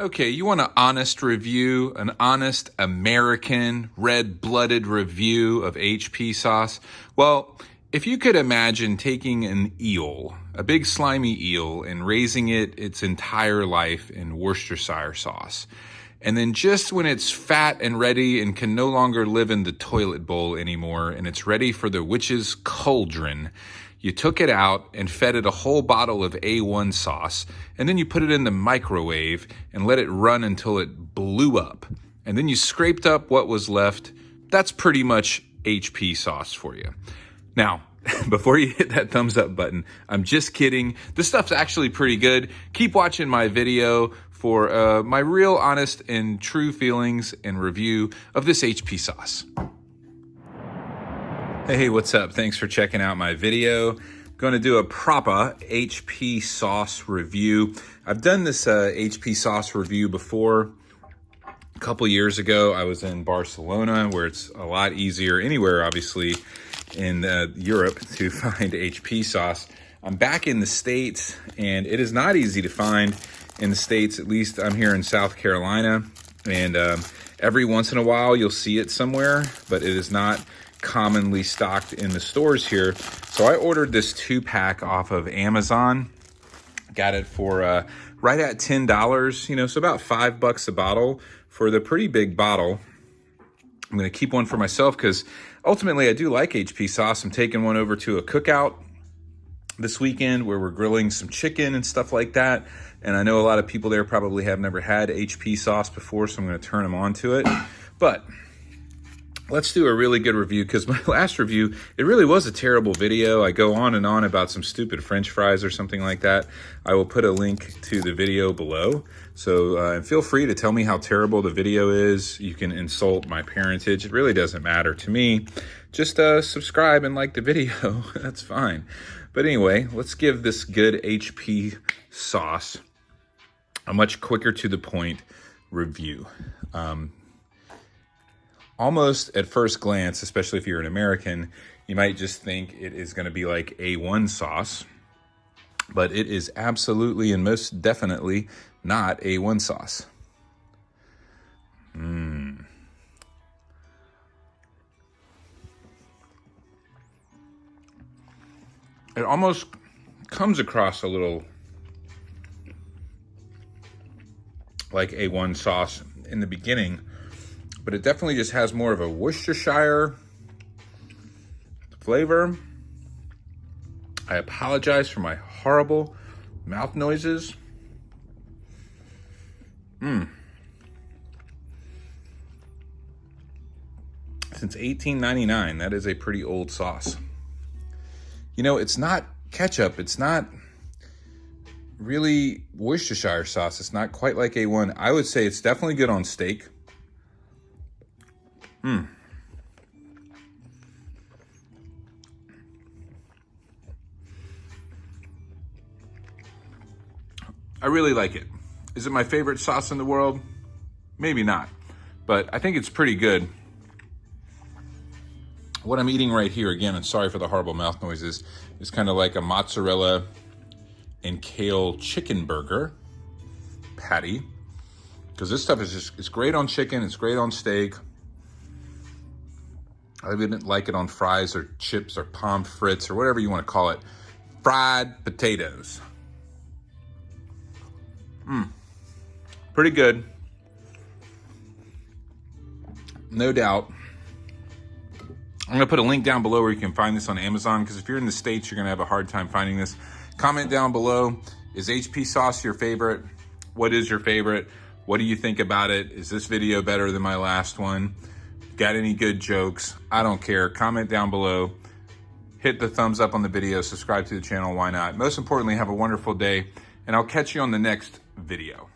Okay, you want an honest review, an honest American red-blooded review of HP sauce? Well, if you could imagine taking an eel, a big slimy eel, and raising it its entire life in Worcestershire sauce, and then just when it's fat and ready and can no longer live in the toilet bowl anymore and it's ready for the witch's cauldron, you took it out and fed it a whole bottle of A1 sauce, and then you put it in the microwave and let it run until it blew up. And then you scraped up what was left. That's pretty much HP sauce for you. Now, before you hit that thumbs up button, I'm just kidding. This stuff's actually pretty good. Keep watching my video for my real honest and true feelings and review of this HP sauce. Hey, what's up? Thanks for checking out my video. Going to do a proper HP sauce review. I've done this HP sauce review before. A couple years ago, I was in Barcelona, where it's a lot easier, anywhere obviously in Europe, to find HP sauce. I'm back in the States, and it is not easy to find in the States. At least I'm here in South Carolina, and every once in a while you'll see it somewhere, but it is not commonly stocked in the stores here. So I ordered this 2-pack off of Amazon. Got it for right at $10, so about $5 a bottle for the pretty big bottle. I'm going to keep one for myself because ultimately I do like HP sauce. I'm taking one over to a cookout this weekend where we're grilling some chicken and stuff like that. And I know a lot of people there probably have never had HP sauce before, so I'm going to turn them on to it. But let's do a really good review, because my last review, it really was a terrible video. I go on and on about some stupid French fries or something like that. I will put a link to the video below. So feel free to tell me how terrible the video is. You can insult my parentage. It really doesn't matter to me. Just subscribe and like the video. That's fine. But anyway, let's give this good HP sauce a much quicker to the point review. Almost at first glance, especially if you're an American, you might just think it is going to be like A1 sauce, but it is absolutely and most definitely not A1 sauce. It almost comes across a little like A1 sauce in the beginning, but it definitely just has more of a Worcestershire flavor. I apologize for my horrible mouth noises. Since 1899, that is a pretty old sauce. It's not ketchup. It's not really Worcestershire sauce. It's not quite like A1. I would say it's definitely good on steak. I really like it. Is it my favorite sauce in the world? Maybe not, but I think it's pretty good. What I'm eating right here, again, and sorry for the horrible mouth noises, is kind of like a mozzarella and kale chicken burger patty, because this stuff is it's great on chicken, it's great on steak. I didn't like it on fries or chips or pommes frites or whatever you want to call it. Fried potatoes. Pretty good. No doubt. I'm going to put a link down below where you can find this on Amazon, because if you're in the States, you're going to have a hard time finding this. Comment down below. Is HP sauce your favorite? What is your favorite? What do you think about it? Is this video better than my last one? Got any good jokes? I don't care. Comment down below. Hit the thumbs up on the video. Subscribe to the channel. Why not? Most importantly, have a wonderful day, and I'll catch you on the next video.